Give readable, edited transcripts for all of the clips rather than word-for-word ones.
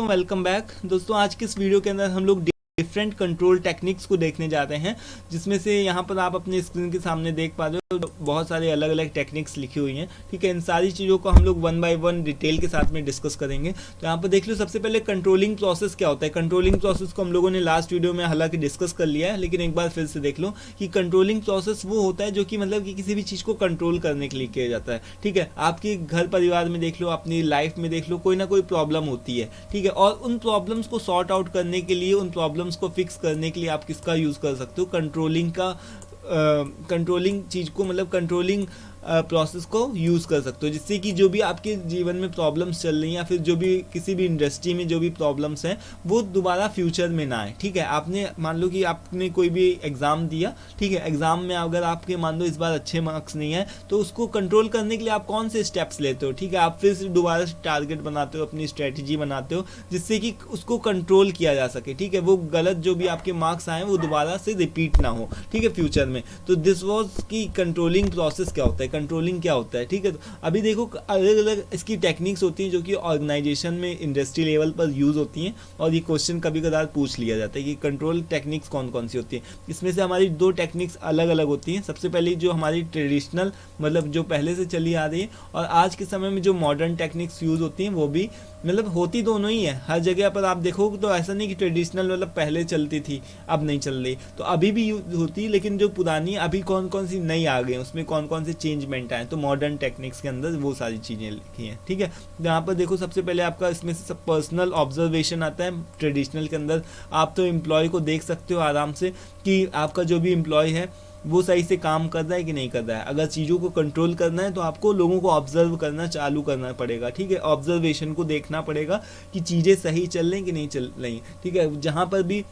Welcome back दोस्तों। आज के इस वीडियो के अंदर हम लोग डिफरेंट कंट्रोल टेक्निक्स को देखने जाते हैं, जिसमें से यहाँ पर आप अपने स्क्रीन के सामने देख पा रहे हो बहुत सारे अलग अलग टेक्निक्स लिखी हुई हैं। ठीक है, इन सारी चीज़ों को हम लोग वन बाय वन डिटेल के साथ में डिस्कस करेंगे। तो यहाँ पर देख लो, सबसे पहले कंट्रोलिंग प्रोसेस क्या होता है। कंट्रोलिंग प्रोसेस को हम लोगों ने लास्ट वीडियो में हालांकि डिस्कस कर लिया है, लेकिन एक बार फिर से देख लो कि कंट्रोलिंग प्रोसेस वो होता है जो कि मतलब कि किसी भी चीज़ को कंट्रोल करने के लिए किया जाता है। ठीक है, आपके घर परिवार में देख लो, अपनी लाइफ में देख लो, कोई ना कोई प्रॉब्लम होती है। ठीक है, और उन प्रॉब्लम्स को सॉर्ट आउट करने के लिए, उन प्रॉब्लम्स को फिक्स करने के लिए आप किसका यूज़ कर सकते हो, कंट्रोलिंग का। कंट्रोलिंग चीज़ को मतलब कंट्रोलिंग प्रोसेस को यूज़ कर सकते हो, जिससे कि जो भी आपके जीवन में प्रॉब्लम्स चल रही हैं या फिर जो भी किसी भी इंडस्ट्री में जो भी प्रॉब्लम्स हैं वो दोबारा फ्यूचर में ना आए। ठीक है, आपने मान लो कि आपने कोई भी एग्ज़ाम दिया। ठीक है, एग्ज़ाम में अगर आपके मान लो इस बार अच्छे मार्क्स नहीं है, तो उसको कंट्रोल करने के लिए आप कौन से स्टेप्स लेते हो। ठीक है, आप फिर से दोबारा टारगेट बनाते हो, अपनी स्ट्रेटजी बनाते हो, जिससे कि उसको कंट्रोल किया जा सके। ठीक है, वो गलत जो भी आपके मार्क्स आए वो दोबारा से रिपीट ना हो। ठीक है, फ्यूचर में। तो दिस वॉज की कंट्रोलिंग प्रोसेस क्या होता है, कंट्रोलिंग क्या होता है। ठीक है, तो अभी देखो अलग अलग इसकी टेक्निक्स होती हैं जो कि ऑर्गेनाइजेशन में इंडस्ट्री लेवल पर यूज़ होती हैं, और ये क्वेश्चन कभी कभार पूछ लिया जाता है कि कंट्रोल टेक्निक्स कौन कौन सी होती हैं। इसमें से हमारी दो टेक्निक्स अलग अलग होती हैं। सबसे पहले जो हमारी ट्रेडिशनल मतलब जो पहले से चली आ रही है, और आज के समय में जो मॉडर्न टेक्निक्स यूज़ होती हैं वो भी मतलब होती दोनों ही है। हर जगह पर आप देखोगे तो ऐसा नहीं कि ट्रेडिशनल मतलब पहले चलती थी अब नहीं चल रही, तो अभी भी यूज होती है, लेकिन जो पुरानी अभी कौन कौन सी नई आ गई, उसमें कौन कौन से चेंजमेंट आए, तो मॉडर्न टेक्निक्स के अंदर वो सारी चीज़ें लिखी हैं। ठीक है, यहाँ पर देखो सबसे पहले आपका इसमें से सब पर्सनल ऑब्जर्वेशन आता है। ट्रेडिशनल के अंदर आप तो एम्प्लॉय को देख सकते हो आराम से कि आपका जो भी एम्प्लॉय है वो सही से काम कर रहा है कि नहीं कर रहा है। अगर चीज़ों को कंट्रोल करना है तो आपको लोगों को ऑब्जर्व करना चालू करना पड़ेगा। ठीक है, ऑब्जर्वेशन को देखना पड़ेगा कि चीज़ें सही चल रही कि नहीं चल रही। ठीक है, जहाँ पर भी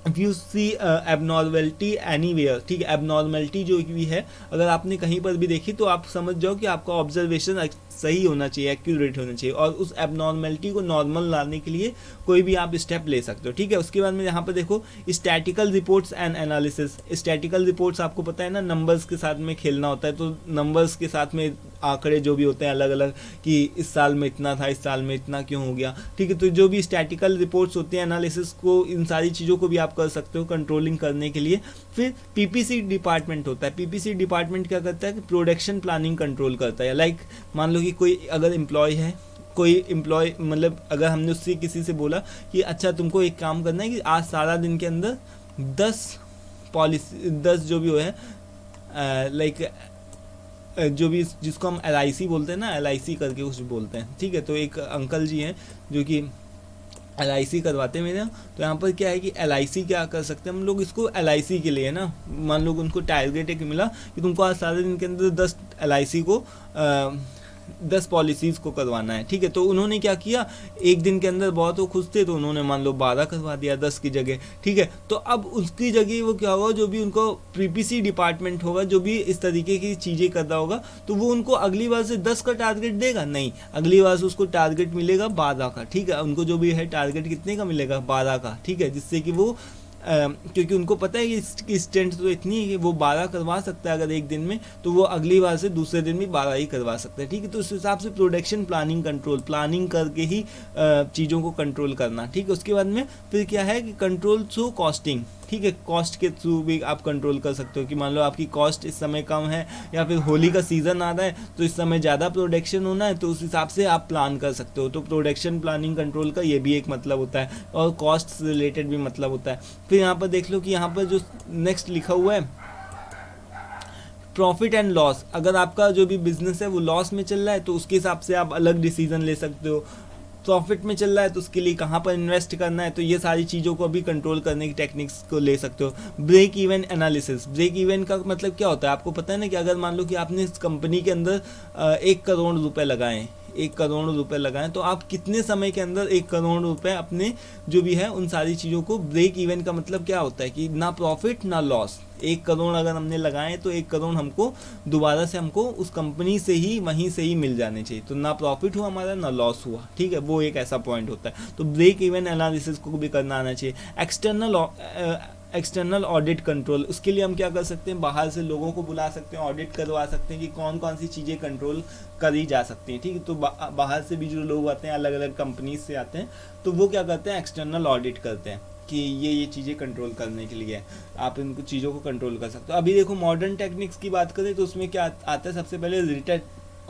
if you see abnormality anywhere, ठीक है, एबनॉर्मलिटी जो भी है अगर आपने कहीं पर भी देखी तो आप समझ जाओ कि आपका ऑब्जर्वेशन सही होना चाहिए, एक्यूरेट होना चाहिए, और उस एबनॉर्मलिटी को नॉर्मल लाने के लिए कोई भी आप स्टेप ले सकते हो। ठीक है, उसके बाद में यहाँ पर देखो statistical reports and analysis. Statistical reports आपको पता है ना, नंबर्स के साथ में खेलना होता है, तो नंबर्स के साथ में आंकड़े जो भी होते हैं अलग अलग कि इस साल में इतना था, इस साल में इतना क्यों हो गया। ठीक है, तो जो भी स्टैटिकल रिपोर्ट्स होते हैं, एनालिसिस को, इन सारी चीज़ों को भी आप कर सकते हो कंट्रोलिंग करने के लिए। फिर पीपीसी डिपार्टमेंट होता है। पीपीसी डिपार्टमेंट क्या करता है कि प्रोडक्शन प्लानिंग कंट्रोल करता है। लाइक मान लो कि कोई अगर एम्प्लॉय है, कोई एम्प्लॉय मतलब अगर हमने उससे किसी से बोला कि अच्छा तुमको एक काम करना है कि आज सारा दिन के अंदर 10 पॉलिसी 10 जो भी है लाइक जो भी जिसको हम LIC बोलते हैं ना, LIC करके कुछ बोलते हैं। ठीक है, तो एक अंकल जी हैं जो कि LIC करवाते हैं मेरे। तो यहाँ पर क्या है कि LIC क्या कर सकते हैं हम लोग, इसको LIC के लिए ना मान लो उनको टारगेट एक मिला कि तुमको आज सारे दिन के अंदर 10 LIC को 10 पॉलिसीज़ को करवाना है। ठीक है, तो उन्होंने क्या किया, एक दिन के अंदर बहुत वो खुश थे तो उन्होंने मान लो 12 करवा दिया 10 की जगह। ठीक है, तो अब उसकी जगह वो क्या होगा, जो भी उनको पीपीसी डिपार्टमेंट होगा जो भी इस तरीके की चीज़ें कर रहा होगा, तो वो उनको अगली बार से 10 का टारगेट देगा नहीं, अगली बार से उसको टारगेट मिलेगा 12 का। ठीक है, उनको जो भी है टारगेट कितने का मिलेगा, 12 का। ठीक है, जिससे कि वो क्योंकि उनको पता है कि इसकी स्ट्रेंथ तो इतनी है कि वो 12 करवा सकता है अगर एक दिन में, तो वो अगली बार से दूसरे दिन भी 12 ही करवा सकता है। ठीक है, तो उस हिसाब से प्रोडक्शन प्लानिंग कंट्रोल, प्लानिंग करके ही चीज़ों को कंट्रोल करना। ठीक है, उसके बाद में फिर क्या है कि कंट्रोल थ्रू कॉस्टिंग। ठीक है, कॉस्ट के थ्रू भी आप कंट्रोल कर सकते हो कि मान लो आपकी कॉस्ट इस समय कम है, या फिर होली का सीज़न आ रहा है तो इस समय ज़्यादा प्रोडक्शन होना है, तो उस हिसाब से आप प्लान कर सकते हो। तो प्रोडक्शन प्लानिंग कंट्रोल का ये भी एक मतलब होता है, और कॉस्ट से रिलेटेड भी मतलब होता है। फिर यहाँ पर देख लो कि यहाँ पर जो नेक्स्ट लिखा हुआ है प्रॉफिट एंड लॉस। अगर आपका जो भी बिजनेस है वो लॉस में चल रहा है तो उसके हिसाब से आप अलग डिसीजन ले सकते हो। प्रॉफिट में चल रहा है तो उसके लिए कहाँ पर इन्वेस्ट करना है, तो ये सारी चीज़ों को भी कंट्रोल करने की टेक्निक्स को ले सकते हो। Break even analysis. Break even का मतलब क्या होता है, आपको पता है ना कि अगर मान लो कि आपने इस कंपनी के अंदर 1 करोड़ रुपए लगाए, 1 करोड़ रुपए लगाएं, तो आप कितने समय के अंदर 1 करोड़ रुपए अपने जो भी है उन सारी चीज़ों को, ब्रेक इवन का मतलब क्या होता है कि ना प्रॉफिट ना लॉस। 1 करोड़ अगर हमने लगाए तो 1 करोड़ हमको दोबारा से हमको उस कंपनी से ही वहीं से ही मिल जाने चाहिए, तो ना प्रॉफिट हुआ हमारा ना लॉस हुआ। ठीक है, वो एक ऐसा पॉइंट होता है। तो ब्रेक इवन एनालिसिस को भी करना आना चाहिए। एक्सटर्नल एक्सटर्नल ऑडिट कंट्रोल, उसके लिए हम क्या कर सकते हैं, बाहर से लोगों को बुला सकते हैं, ऑडिट करवा सकते हैं कि कौन कौन सी चीज़ें कंट्रोल करी जा सकती हैं, ठीक है। तो बाहर से भी जो लोग आते हैं, अलग अलग कंपनीज से आते हैं, तो वो क्या करते हैं, एक्सटर्नल ऑडिट करते हैं कि ये चीज़ें कंट्रोल करने के लिए आप इन चीज़ों को कंट्रोल कर सकते हो। अभी देखो मॉडर्न टेक्निक्स की बात करें तो उसमें क्या आता है, सबसे पहले return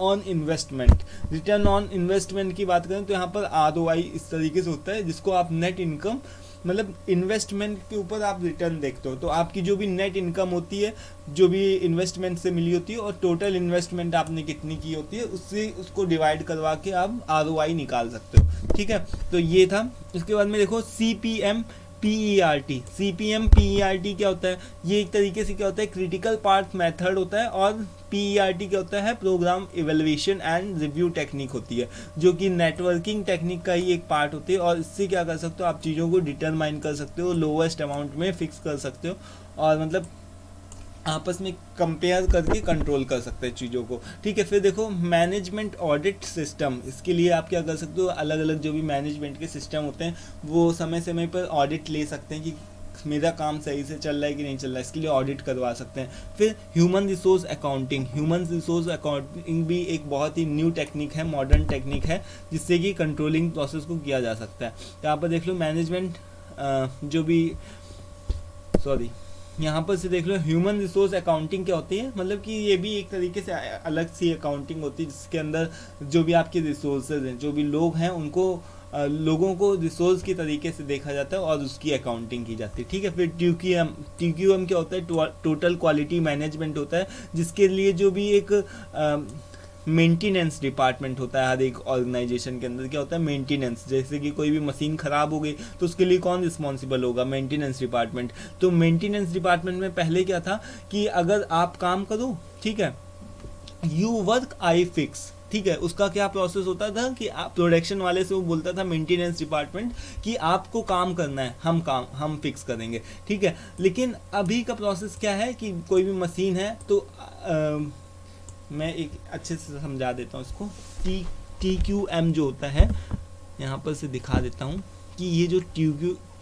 on investment. Return on investment की बात करें तो यहाँ पर ROI इस तरीके से होता है, जिसको आप नेट इनकम, मतलब इन्वेस्टमेंट के ऊपर आप रिटर्न देखते हो, तो आपकी जो भी नेट इनकम होती है, जो भी इन्वेस्टमेंट से मिली होती है, और टोटल इन्वेस्टमेंट आपने कितनी की होती है, उससे उसको डिवाइड करवा के आप ROI निकाल सकते हो, ठीक है। तो ये था। इसके बाद में देखो CPM PERT। CPM PERT क्या होता है, ये एक तरीके से क्या होता है, क्रिटिकल पार्ट मेथड होता है, और PERT क्या होता है, program evaluation and review technique होती है, जो कि नेटवर्किंग टेक्निक का ही एक पार्ट होती है। और इससे क्या कर सकते हो, आप चीज़ों को डिटरमाइन कर सकते हो, लोवेस्ट अमाउंट में फिक्स कर सकते हो, और मतलब आपस में कंपेयर करके कंट्रोल कर सकते हैं चीज़ों को, ठीक है। फिर देखो मैनेजमेंट ऑडिट सिस्टम, इसके लिए आप क्या कर सकते हो, अलग अलग जो भी मैनेजमेंट के सिस्टम होते हैं वो समय समय पर ऑडिट ले सकते हैं कि मेरा काम सही से चल रहा है कि नहीं चल रहा है, इसके लिए ऑडिट करवा सकते हैं। फिर human resource accounting. Human resource accounting भी एक बहुत ही न्यू टेक्निक है, मॉडर्न टेक्निक है, जिससे कि कंट्रोलिंग प्रोसेस को किया जा सकता है। यहाँ पर देख लो मैनेजमेंट जो भी यहाँ पर से देख लो ह्यूमन रिसोर्स अकाउंटिंग क्या होती है, मतलब कि ये भी एक तरीके से अलग सी अकाउंटिंग होती है, जिसके अंदर जो भी आपके रिसोर्सेज हैं, जो भी लोग हैं, उनको लोगों को रिसोर्स की तरीके से देखा जाता है और उसकी अकाउंटिंग की जाती है, ठीक है। फिर TQM क्या होता है, टोटल क्वालिटी मैनेजमेंट होता है, जिसके लिए जो भी एक मेंटेनेंस डिपार्टमेंट होता है हर एक ऑर्गेनाइजेशन के अंदर, क्या होता है, मेंटेनेंस। जैसे कि कोई भी मशीन ख़राब हो गई तो उसके लिए कौन रिस्पॉन्सिबल होगा, मेंटेनेंस डिपार्टमेंट। तो मेंटेनेंस डिपार्टमेंट में पहले क्या था कि अगर आप काम करो, ठीक है, यू वर्क आई फिक्स, ठीक है, उसका क्या प्रोसेस होता था कि आप प्रोडक्शन वाले से वो बोलता था मेंटेनेंस डिपार्टमेंट कि आपको काम करना है, हम फिक्स करेंगे, ठीक है। लेकिन अभी का प्रोसेस क्या है कि कोई भी मशीन है तो मैं एक अच्छे से समझा देता हूँ इसको। TQM जो होता है, यहाँ पर से दिखा देता हूँ कि ये जो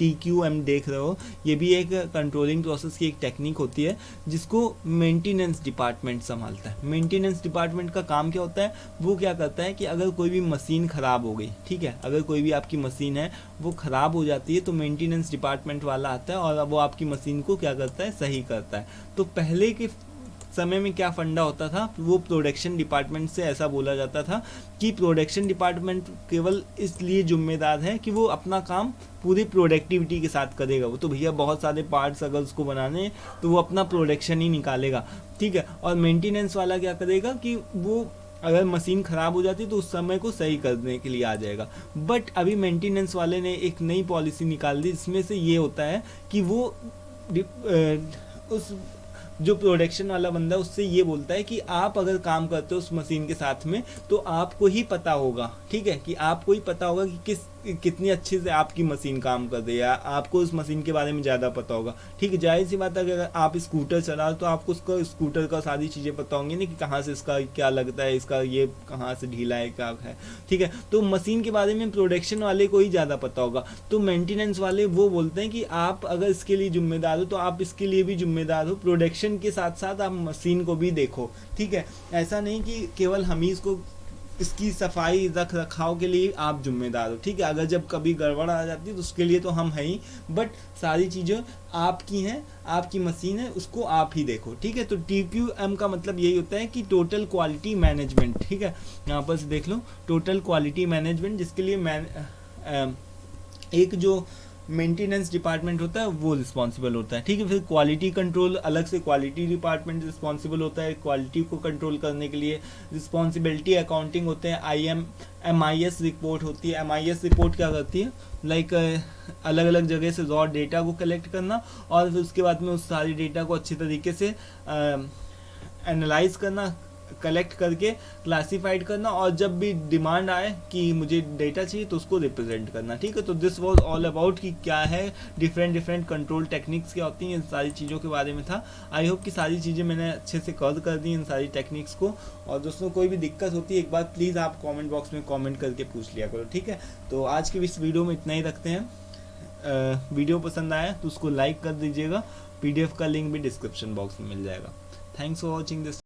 TQM देख रहे हो, ये भी एक कंट्रोलिंग प्रोसेस की एक टेक्निक होती है, जिसको मेंटेनेंस डिपार्टमेंट संभालता है। मेंटेनेंस डिपार्टमेंट का काम क्या होता है, वो क्या करता है कि अगर कोई भी मशीन ख़राब हो गई, ठीक है, अगर कोई भी आपकी मशीन है वो ख़राब हो जाती है, तो मेंटेनेंस डिपार्टमेंट वाला आता है और वो आपकी मशीन को क्या करता है, सही करता है। तो पहले के समय में क्या फंडा होता था, वो प्रोडक्शन डिपार्टमेंट से ऐसा बोला जाता था कि प्रोडक्शन डिपार्टमेंट केवल इसलिए जिम्मेदार है कि वो अपना काम पूरी प्रोडक्टिविटी के साथ करेगा। वो तो भैया बहुत सारे पार्ट्स अगर उसको बनाने तो वो अपना प्रोडक्शन ही निकालेगा, ठीक है। और मेंटेनेंस वाला क्या करेगा कि वो अगर मशीन ख़राब हो जाती है तो उस समय को सही करने के लिए आ जाएगा। बट अभी मेंटेनेंस वाले ने एक नई पॉलिसी निकाल दी, जिसमें से ये होता है कि वो उस जो प्रोडक्शन वाला बंदा उससे ये बोलता है कि आप अगर काम करते हो उस मशीन के साथ में तो आपको ही पता होगा, ठीक है, कि आपको ही पता होगा कि कितनी अच्छे से आपकी मशीन काम कर रही है, आपको उस मशीन के बारे में ज़्यादा पता होगा, ठीक है। जाहिर सी बात है, अगर आप स्कूटर चलाओ तो आपको उसका स्कूटर का सारी चीज़ें पता होंगी ना, कि कहाँ से इसका क्या लगता है, इसका ये कहाँ से ढीला है, क्या है, ठीक है। तो मशीन के बारे में प्रोडक्शन वाले को ही ज़्यादा पता होगा। तो मेंटेनेंस वाले वो बोलते हैं कि आप अगर इसके लिए जिम्मेदार हो तो आप इसके लिए भी जिम्मेदार हो, प्रोडक्शन के साथ साथ आप मशीन को भी देखो, ठीक है। ऐसा नहीं कि केवल हम ही इसको इसकी सफाई रख रखाव के लिए आप जिम्मेदार हो, ठीक है। अगर जब कभी गड़बड़ आ जाती है तो उसके लिए तो हम हैं ही, बट सारी चीज़ें आपकी हैं, आपकी मशीन है, उसको आप ही देखो, ठीक है। तो TQM का मतलब यही होता है कि टोटल क्वालिटी मैनेजमेंट, ठीक है। यहाँ पर से देख लो टोटल क्वालिटी मैनेजमेंट, जिसके लिए एक जो मेंटेनेंस डिपार्टमेंट होता है वो रिस्पॉन्सिबल होता है, ठीक है। फिर क्वालिटी कंट्रोल अलग से क्वालिटी डिपार्टमेंट रिस्पॉन्सिबल होता है क्वालिटी को कंट्रोल करने के लिए। रिस्पॉन्सिबिलिटी अकाउंटिंग होते हैं, MIS रिपोर्ट होती है। MIS रिपोर्ट क्या करती है, लाइक अलग अलग जगह से रॉ डेटा को कलेक्ट करना और फिर उसके बाद में उस सारी डेटा को अच्छी तरीके से एनालाइज करना, कलेक्ट करके क्लासीफाइड करना, और जब भी डिमांड आए कि मुझे डेटा चाहिए तो उसको रिप्रेजेंट करना, ठीक है। तो दिस वाज ऑल अबाउट कि क्या है डिफरेंट कंट्रोल टेक्निक्स क्या होती हैं, इन सारी चीज़ों के बारे में था। आई होप कि सारी चीज़ें मैंने अच्छे से कवर कर दी इन सारी टेक्निक्स को। और दोस्तों कोई भी दिक्कत होती है एक बार प्लीज़ आप कॉमेंट बॉक्स में कॉमेंट करके पूछ लिया करो, ठीक है। तो आज की इस वीडियो में इतना ही रखते हैं। वीडियो पसंद आया तो उसको लाइक कर दीजिएगा। PDF का लिंक भी डिस्क्रिप्शन बॉक्स में मिल जाएगा। Thanks for watching this.